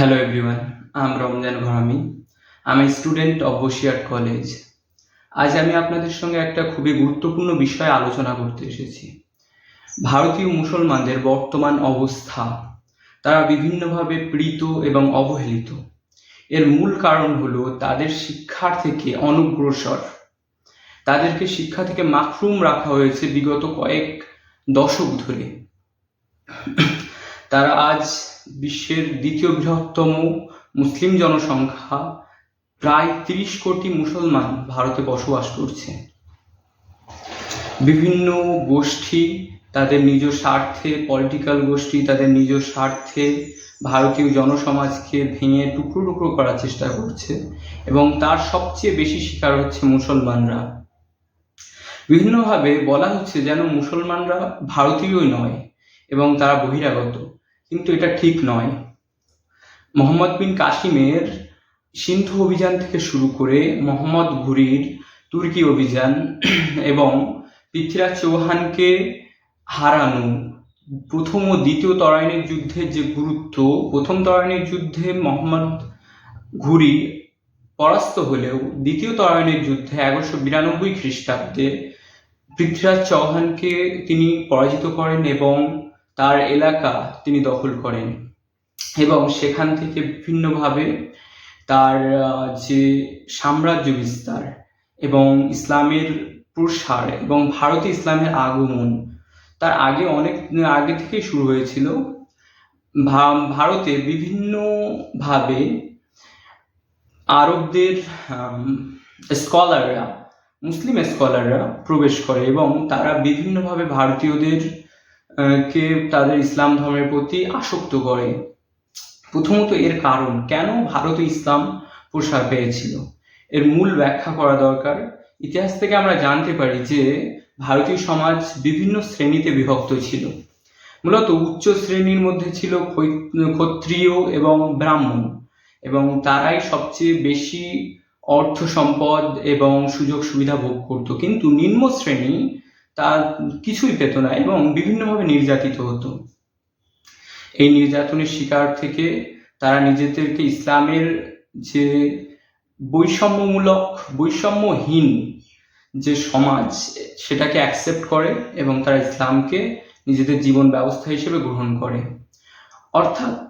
Hello everyone, I'm Ramjan Gharami. I'm a student of Hoshiar College. আজ আমি আপনাদের সঙ্গে একটা খুবই গুরুত্বপূর্ণ বিষয়ে আলোচনা করতে এসেছি। ভারতীয় মুসলমানদের বর্তমান অবস্থা, তারা বিভিন্নভাবে পীড়িত এবং অবহেলিত। এর মূল কারণ হলো তাদের শিক্ষার থেকে অনগ্রসর, তাদেরকে শিক্ষা থেকে মাহরুম রাখা হয়েছে বিগত কয়েক দশক ধরে। তারা আজ বিশ্বের দ্বিতীয় বৃহত্তম মুসলিম জনসংখ্যা, প্রায় 30 কোটি মুসলমান ভারতে বসবাস করছে। বিভিন্ন গোষ্ঠী তাদের নিজ স্বার্থে, পলিটিক্যাল গোষ্ঠী তাদের নিজ স্বার্থে ভারতীয় জনসমাজকে ভেঙে টুকরো টুকরো করার চেষ্টা করছে এবং তার সবচেয়ে বেশি শিকার হচ্ছে মুসলমানরা। বিভিন্নভাবে বলা হচ্ছে যেন মুসলমানরা ভারতীয়ই নয় এবং তারা বহিরাগত, কিন্তু এটা ঠিক নয়। মোহাম্মদ বিন কাসিমের সিন্ধু অভিযান থেকে শুরু করে মোহাম্মদ ঘুরির তুর্কি অভিযান এবং পৃথ্বীরাজ চৌহানকে হারানো, প্রথম ও দ্বিতীয় তরাইনের যুদ্ধের যে গুরুত্ব, প্রথম তরাইনের যুদ্ধে মোহাম্মদ ঘুরি পরাস্ত হলেও দ্বিতীয় তরাইনের যুদ্ধে 1192 খ্রিস্টাব্দে পৃথ্বীরাজ চৌহানকে তিনি পরাজিত করেন এবং তার এলাকা তিনি দখল করেন এবং সেখান থেকে বিভিন্নভাবে তার যে সাম্রাজ্য বিস্তার এবং ইসলামের প্রসার এবং ভারতে ইসলামের আগমন তার অনেক আগে থেকেই শুরু হয়েছিল। ভারতে বিভিন্নভাবে আরবদের স্কলাররা, মুসলিম স্কলাররা প্রবেশ করে এবং তারা বিভিন্নভাবে ভারতীয়দের কে তাদের ইসলাম ধর্মের প্রতি আসক্ত করে। প্রথমত এর কারণ, কেন ভারতে ইসলাম প্রসার পেয়েছিল, এর মূল ব্যাখ্যা করা দরকার। ইতিহাস থেকে আমরা জানতে পারি যে ভারতীয় সমাজ বিভিন্ন শ্রেণীতে বিভক্ত ছিল। মূলত উচ্চ শ্রেণীর মধ্যে ছিল ক্ষত্রিয় এবং ব্রাহ্মণ, এবং তারাই সবচেয়ে বেশি অর্থ সম্পদ এবং সুযোগ সুবিধা ভোগ করত, কিন্তু নিম্ন শ্রেণী তা কিছুই পেত না এবং বিভিন্নভাবে নির্যাতিত হতো। এই নির্যাতনের শিকার থেকে তারা নিজেদেরকে ইসলামের যে বৈষম্যহীন যে সমাজ, সেটাকে অ্যাকসেপ্ট করে এবং তারা ইসলামকে নিজেদের জীবন ব্যবস্থা হিসেবে গ্রহণ করে। অর্থাৎ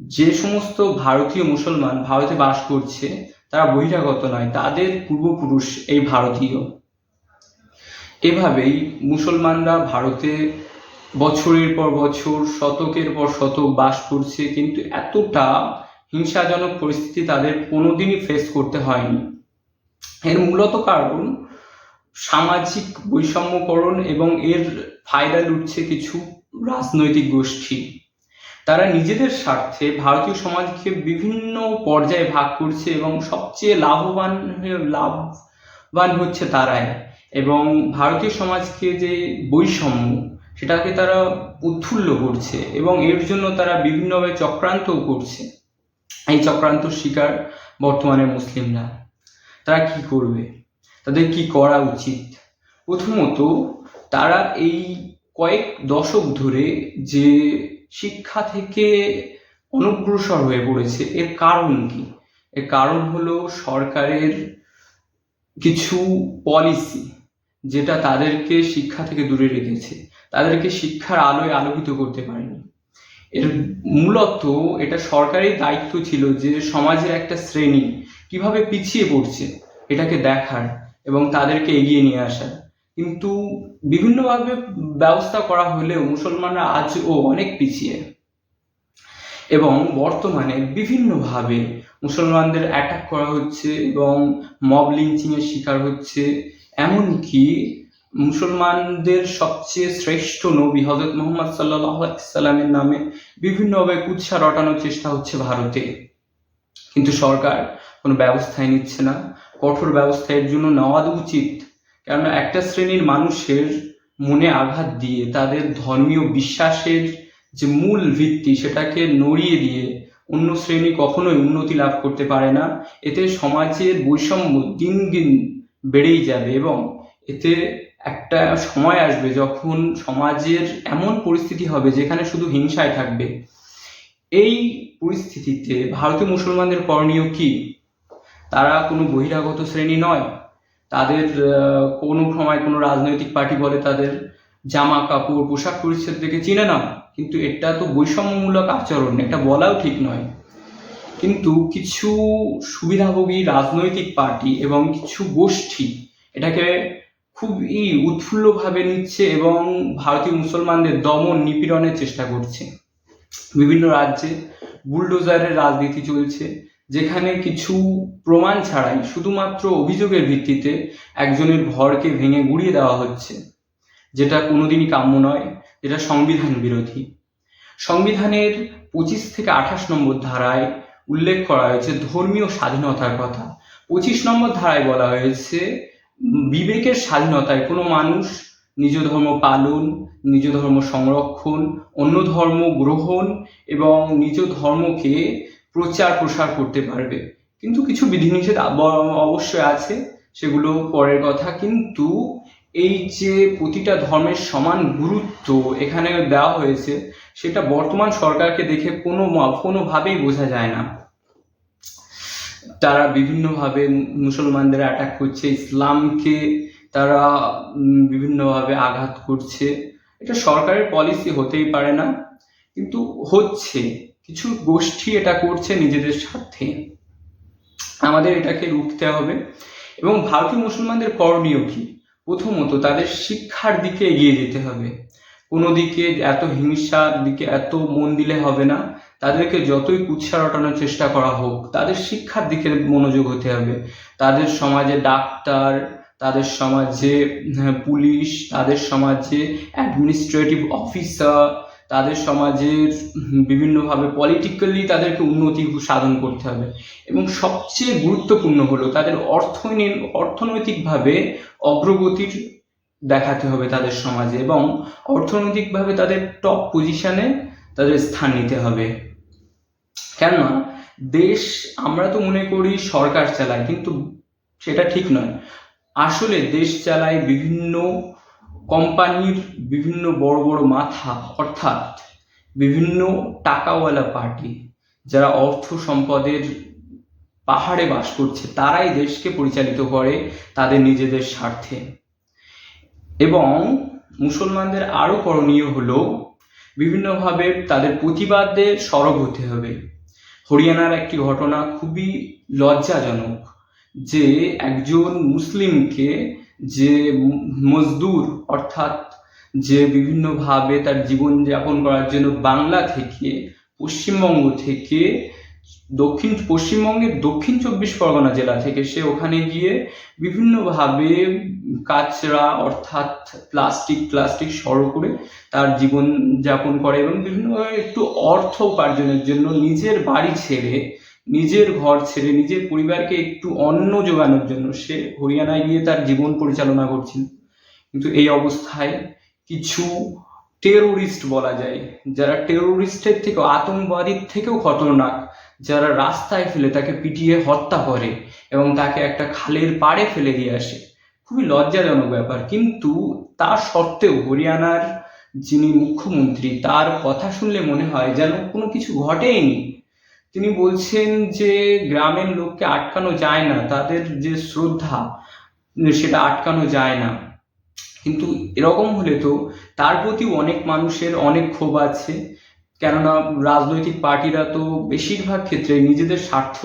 যে সমস্ত ভারতীয় মুসলমান ভারতে বাস করছে তারা বহিরাগত নয়, তাদের পূর্বপুরুষ এই ভারতীয়। এভাবেই মুসলমানরা ভারতে বছরের পর বছর, শতকের পর শতক বাস করছে, কিন্তু এতটা হিংসাজনক পরিস্থিতি তাদের কোনোদিনই ফেস করতে হয়নি। এর মূলত কারণ সামাজিক বৈষম্যকরণ এবং এর ফায়দা লুটছে কিছু রাজনৈতিক গোষ্ঠী। তারা নিজেদের স্বার্থে ভারতীয় সমাজকে বিভিন্ন পর্যায়ে ভাগ করছে এবং সবচেয়ে লাভবান হচ্ছে তারাই, এবং ভারতীয় সমাজকে যে বৈষম্য সেটাকে তারা উৎফুল্ল করছে এবং এর জন্য তারা বিভিন্নভাবে চক্রান্তও করছে। এই চক্রান্ত শিকার বর্তমানে মুসলিমরা। তারা কি করবে, তাদের কি করা উচিত? প্রথমত, তারা এই কয়েক দশক ধরে যে শিক্ষা থেকে অনগ্রসর হয়ে পড়েছে, এর কারণ কি? এর কারণ হলো সরকারের কিছু পলিসি, যেটা তাদেরকে শিক্ষা থেকে দূরে রেখেছে, তাদেরকে শিক্ষার আলোয় আলোকিত করতে পারেনি। এর মূলত এটা সরকারি দায়িত্ব ছিল যে সমাজের একটা শ্রেণী কিভাবে পিছিয়ে পড়ছে এটাকে দেখার এবং তাদেরকে এগিয়ে নিয়ে আসার, কিন্তু বিভিন্নভাবে ব্যবস্থা করা হলেও মুসলমানরা আজও অনেক পিছিয়ে এবং বর্তমানে বিভিন্নভাবে মুসলমানদের অ্যাটাক করা হচ্ছে এবং মব লিঞ্চিংয়ের শিকার হচ্ছে। এমনকি মুসলমানদের সবচেয়ে শ্রেষ্ঠ নবী হযরত মুহাম্মদ সাল্লাল্লাহু আলাইহি সাল্লামের নামে বিভিন্নভাবে কুৎসা রটানোর চেষ্টা হচ্ছে ভারতে, কিন্তু সরকার কোনো ব্যবস্থাই নিচ্ছে না। কঠোর ব্যবস্থা এর জন্য নেওয়া উচিত, কেননা একটা শ্রেণীর মানুষের মনে আঘাত দিয়ে তাদের ধর্মীয় বিশ্বাসের যে মূল ভিত্তি সেটাকে নড়িয়ে দিয়ে অন্য শ্রেণী কখনোই উন্নতি লাভ করতে পারে না। এতে সমাজের বৈষম্য দিন দিন বেড়েই যাবে এবং এতে একটা সময় আসবে যখন সমাজের এমন পরিস্থিতি হবে যেখানে শুধু হিংসায় থাকবে। এই পরিস্থিতিতে ভারতীয় মুসলমানদের করণীয় কি? তারা কোনো বহিরাগত শ্রেণী নয়। তাদের কোনো সময় কোনো রাজনৈতিক পার্টি বলে তাদের জামা কাপড় পোশাক পরিচ্ছদ দেখে চিনে নাও, কিন্তু এটা তো বৈষম্যমূলক আচরণ, এটা বলাও ঠিক নয়। কিন্তু কিছু সুবিধাভোগী রাজনৈতিক পার্টি এবং কিছু গোষ্ঠী এটাকে খুবই উৎফুল্লভাবে নিচ্ছে এবং ভারতীয় মুসলমানদের দমন নিপীড়নের চেষ্টা করছে। বিভিন্ন রাজ্যে বুলডোজারের রাজনীতি চলছে, যেখানে কিছু প্রমাণ ছাড়াই শুধুমাত্র অভিযোগের ভিত্তিতে একজনের ঘরকে ভেঙে গুঁড়িয়ে দেওয়া হচ্ছে, যেটা কোনোদিনই কাম্য নয়, যেটা সংবিধান বিরোধী। সংবিধানের 25 থেকে 28 নম্বর ধারায় উল্লেখ করা হয়েছে ধর্মীয় স্বাধীনতার কথা। 25 নম্বর ধারায় বলা হয়েছে বিবেকের স্বাধীনতায় কোনো মানুষ নিজ ধর্ম পালন, নিজ ধর্ম সংরক্ষণ, অন্য ধর্ম গ্রহণ এবং নিজ ধর্মকে প্রচার প্রসার করতে পারবে। কিন্তু কিছু বিধিনিষেধ অবশ্যই আছে, সেগুলো পরের কথা। কিন্তু এই যে প্রতিটা ধর্মের সমান গুরুত্ব এখানে দেওয়া হয়েছে, সেটা বর্তমান সরকারকে দেখে কোনোভাবেই বোঝা যায় না। তারা বিভিন্নভাবে মুসলমানদের অ্যাটাক করছে, ইসলামকে তারা বিভিন্নভাবে আঘাত করছে। এটা সরকারের পলিসি হতেই পারে না, কিন্তু হচ্ছে। কিছু গোষ্ঠী এটা করছে নিজেদের স্বার্থে। আমাদের এটাকে রুখতে হবে। এবং ভারতীয় মুসলমানদের করণীয় কি? প্রথমত তাদের শিক্ষার দিকে এগিয়ে যেতে হবে। কোনো দিকে এত হিংসার দিকে এত মন দিলে হবে না। তাদেরকে যতই কুৎসা রটানোর চেষ্টা করা হোক, তাদের শিক্ষার দিকে মনোযোগ হতে হবে। তাদের সমাজে ডাক্তার, তাদের সমাজে পুলিশ, তাদের সমাজে অ্যাডমিনিস্ট্রেটিভ অফিসার, তাদের সমাজের বিভিন্নভাবে পলিটিক্যালি তাদেরকে উন্নতি সাধন করতে হবে। এবং সবচেয়ে গুরুত্বপূর্ণ হলো তাদের অর্থনৈতিকভাবে অগ্রগতির দেখাতে হবে তাদের সমাজে, এবং অর্থনৈতিকভাবে তাদের টপ পজিশনে তাদের স্থান নিতে হবে। কেননা দেশ আমরা তো মনে করি সরকার চালায়, কিন্তু সেটা ঠিক নয়। আসলে দেশ চালায় বিভিন্ন কোম্পানির বিভিন্ন বড় বড় মাথা, অর্থাৎ বিভিন্ন টাকাওয়ালা পার্টি, যারা অর্থ সম্পদের পাহাড়ে বাস করছে, তারাই দেশকে পরিচালিত করে তাদের নিজেদের স্বার্থে। এবং মুসলমানদের আরও করণীয় হলো বিভিন্নভাবে তাদের প্রতিবাদে সরব হতে হবে। হরিয়ানার একটি ঘটনা খুবই লজ্জাজনক, যে একজন মুসলিমকে, যে মজদুর অর্থাৎ যে বিভিন্নভাবে তার জীবনযাপন করার জন্য বাংলা থেকে, পশ্চিমবঙ্গ থেকে, পশ্চিমবঙ্গের দক্ষিণ 24 পরগনা জেলা থেকে সে ওখানে গিয়ে বিভিন্নভাবে কাচরা অর্থাৎ প্লাস্টিক সরো করে তার জীবন যাপন করে, এবং বিভিন্নভাবে একটু অর্থ উপার্জনের জন্য নিজের বাড়ি ছেড়ে, নিজের ঘর ছেড়ে, নিজের পরিবারকে একটু অন্ন জোগানোর জন্য সে হরিয়ানায় গিয়ে তার জীবন পরিচালনা করছিল। কিন্তু এই অবস্থায় কিছু টেরোরিস্ট বলা যায়, যারা টেরোরিস্টের থেকে, আতঙ্কবাদীর থেকেও খতরনাক, যারা রাস্তায় ফেলে তাকে পিটিয়ে হত্যা করে এবং তাকে একটা খালের পাড়ে ফেলে দিয়ে আসে। খুবই লজ্জাজনক ব্যাপার। কিন্তু তা সত্ত্বেও হরিয়ানার যিনি মুখ্যমন্ত্রী, তার কথা শুনলে মনে হয় যেন কোনো কিছু ঘটেনি। তিনি বলছেন যে গ্রামের লোককে আটকানো যায় না, তাদের যে শ্রদ্ধা সেটা আটকানো যায় না। কিন্তু এরকম হলে তো তার প্রতি অনেক মানুষের অনেক ক্ষোভ আছে, কেননা রাজনৈতিক পার্টিরা তো বেশিরভাগ ক্ষেত্রে নিজেদের স্বার্থ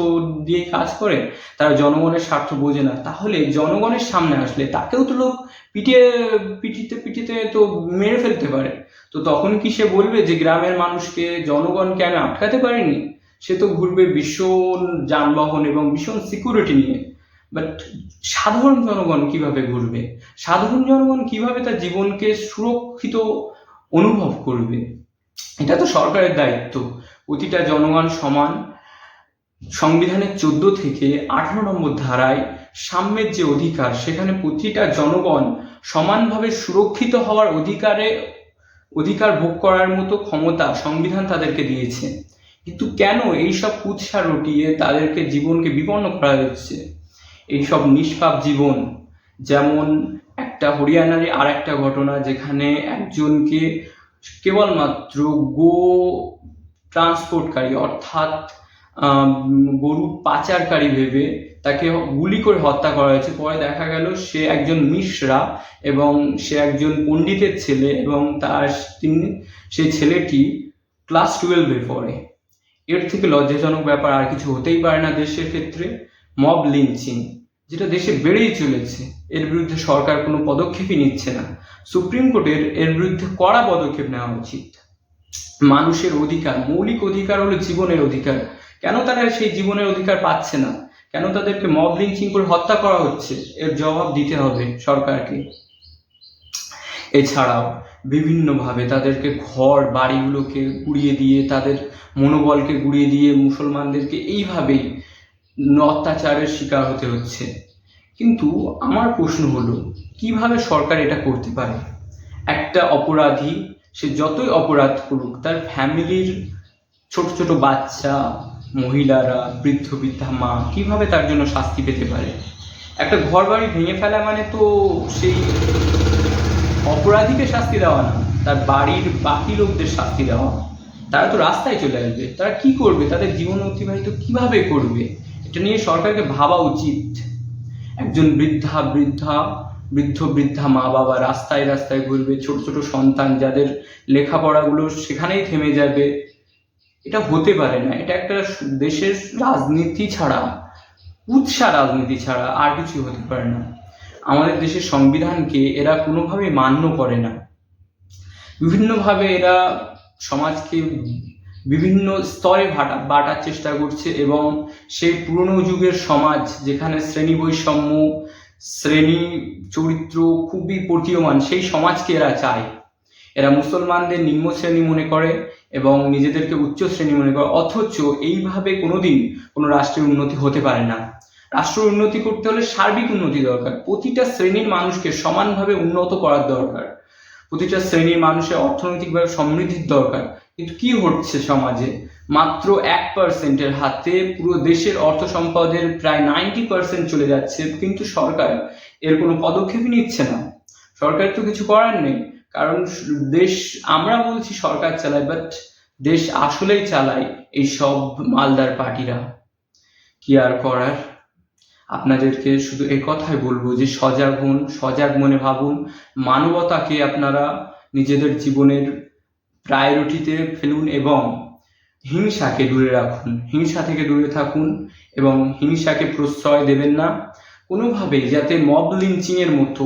দিয়ে কাজ করে, তারা জনগণের স্বার্থ বোঝে না। তাহলে জনগণের সামনে আসলে তাকেও তো লোক পিটিতে তো মেরে ফেলতে পারে। তো তখন কি সে বলবে যে গ্রামের মানুষকে, জনগণকে আমি আটকাতে পারিনি? সে তো ঘুরবে ভীষণ যানবাহন এবং ভীষণ সিকিউরিটি নিয়ে। বাট সাধারণ জনগণ কিভাবে ঘুরবে? সাধারণ জনগণ কিভাবে তার জীবনকে সুরক্ষিত অনুভব করবে? এটা তো সরকারের দায়িত্ব। প্রতিটা জনগণ সমান। সংবিধানের 14 থেকে 18 নম্বর ধারায় সাম্যের যে অধিকার, সেখানে প্রতিটা জনগণ সমানভাবে সুরক্ষিত হওয়ার অধিকার ভোগ করার মতো ক্ষমতা সংবিধান তাদেরকে দিয়েছে। কিন্তু কেন এইসব কুৎসা রটিয়ে তাদেরকে জীবনকে বিপন্ন করা হচ্ছে? এইসব নিষ্পাপ জীবন, যেমন একটা হরিয়ানার আর একটা ঘটনা, যেখানে একজনকে কেবলমাত্র ট্রান্সপোর্টকারী অর্থাৎ গরু পাচারকারী ভেবে তাকে গুলি করে হত্যা করা হয়েছে। পরে দেখা গেল সে একজন মিশরা এবং সে একজন পণ্ডিতের ছেলে এবং সেই ছেলেটি ক্লাস 12-এ পড়ে। এর থেকে লজ্জাজনক ব্যাপার আর কিছু হতেই পারে না দেশের ক্ষেত্রে। মব লিঞ্চিং যেটা দেশে বেড়েই চলেছে, এর বিরুদ্ধে সরকার কোনো পদক্ষেপই নিচ্ছে না। সুপ্রিম কোর্টের এর বিরুদ্ধে কড়া পদক্ষেপ নেওয়া উচিত। মানুষের অধিকার, মৌলিক অধিকার হলো জীবনের অধিকার, কেন তারা সেই জীবনের অধিকার পাচ্ছে না? কেন তাদেরকে মব লিঞ্চিং করে হত্যা করা হচ্ছে? এর জবাব দিতে হবে সরকারকে। এছাড়াও বিভিন্নভাবে তাদেরকে ঘর বাড়িগুলোকে গুড়িয়ে দিয়ে, তাদের মনোবলকে গুড়িয়ে দিয়ে মুসলমানদেরকে এইভাবেই অত্যাচারের শিকার হতে হচ্ছে। কিন্তু আমার প্রশ্ন হলো, কিভাবে সরকার এটা করতে পারে? একটা অপরাধী সে যতই অপরাধ করুক, তার ফ্যামিলির ছোট ছোট বাচ্চা, মহিলারা, বৃদ্ধ বৃদ্ধা মা কিভাবে তার জন্য শাস্তি পেতে পারে? একটা ঘর বাড়ি ভেঙে ফেলা মানে তো সেই অপরাধীকে শাস্তি দেওয়া না, তার বাড়ির বাকি লোকদের শাস্তি দেওয়া। তারা তো রাস্তায় চলে আসবে, তারা কি করবে? তাদের জীবন অতিবাহিত কিভাবে করবে? এটা নিয়ে সরকারকে ভাবা উচিত। একজন বৃদ্ধ বৃদ্ধা মা বাবা রাস্তায় রাস্তায় ঘুরবে, ছোট ছোট সন্তান যাদের লেখাপড়াগুলো সেখানেই থেমে যাবে। এটা হতে পারে না। এটা একটা দেশের রাজনীতি ছাড়া, কুৎসা রাজনীতি ছাড়া আর কিছু হতে পারে না। আমাদের দেশের সংবিধানকে এরা কোনোভাবেই মান্য করে না। বিভিন্নভাবে এরা সমাজকে বিভিন্ন স্তরে বাটার চেষ্টা করছে এবং সেই পুরনো যুগের সমাজ যেখানে শ্রেণী বৈষম্য, শ্রেণী চরিত্র খুবই প্রতীয়মান, সেই সমাজকে এরা চায়। এরা মুসলমানদের নিম্ন শ্রেণী মনে করে এবং নিজেদেরকে উচ্চ শ্রেণী মনে করে, অথচ এইভাবে কোনোদিন কোনো রাষ্ট্রের উন্নতি হতে পারে না। রাষ্ট্র উন্নতি করতে হলে সার্বিক উন্নতি দরকার, প্রতিটা শ্রেণীর মানুষকে সমানভাবে উন্নত করার দরকার, প্রতিটা শ্রেণীর মানুষের অর্থনৈতিকভাবে সমৃদ্ধির দরকার। কিন্তু কি হচ্ছে সমাজে? মাত্র 1%-এর হাতে পুরো দেশের অর্থ সম্পদের প্রায় 90% চলে যাচ্ছে, কিন্তু সরকার এর কোনো পদক্ষেপই নিচ্ছে না। সরকার তো কিছু করার নেই, কারণ দেশ, আমরা বলছি সরকার চালায়, বাট দেশ আসলেই চালায় এই সব মালদার পার্টিরা। কি আর করার? আপনাদেরকে শুধু এই কথাই বলবো যে সজাগ হন, সজাগ মনে ভাবুন, মানবতাকে আপনারা নিজেদের জীবনের প্রায়োরিটিতে ফেলুন এবং হিংসাকে দূরে রাখুন, হিংসা থেকে দূরে থাকুন এবং হিংসাকে প্রশ্রয় দেবেন না কোনোভাবেই, যাতে মব লিঞ্চিংয়ের মতো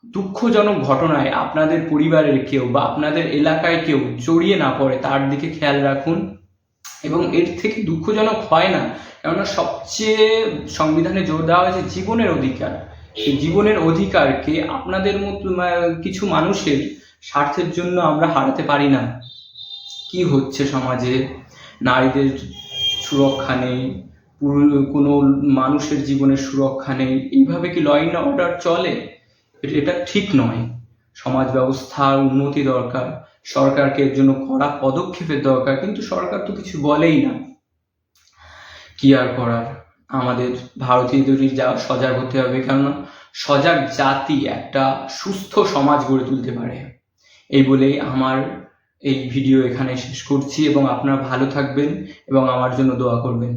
দুঃখজনক ঘটনায় আপনাদের পরিবারের কেউ বা আপনাদের এলাকায় কেউ জড়িয়ে না পড়ে, তার দিকে খেয়াল রাখুন। এবং এর থেকে দুঃখজনক হয় না, কেননা সবচেয়ে সংবিধানে জোর দেওয়া হয়েছে জীবনের অধিকার। এই জীবনের অধিকারকে আপনাদের মতো কিছু মানুষের স্বার্থের জন্য আমরা হারাতে পারি না। কি হচ্ছে সমাজে? নারীদের সুরক্ষা নেই, কোনো মানুষের জীবনের সুরক্ষা নেই। এইভাবে কি ল অ্যান্ড অর্ডার চলে? এটা ঠিক নয়। সমাজ ব্যবস্থার উন্নতি দরকার, সরকারকে এর জন্য কড়া পদক্ষেপের দরকার, কিন্তু সরকার তো কিছু বলেই না। কি আর করার? আমাদের ভারতীয়দেরই যা সজাগ হতে হবে, কেননা সজাগ জাতি একটা সুস্থ সমাজ গড়ে তুলতে পারে। এই বলেই আমার এই ভিডিও এখানে শেষ করছি এবং আপনারা ভালো থাকবেন এবং আমার জন্য দোয়া করবেন।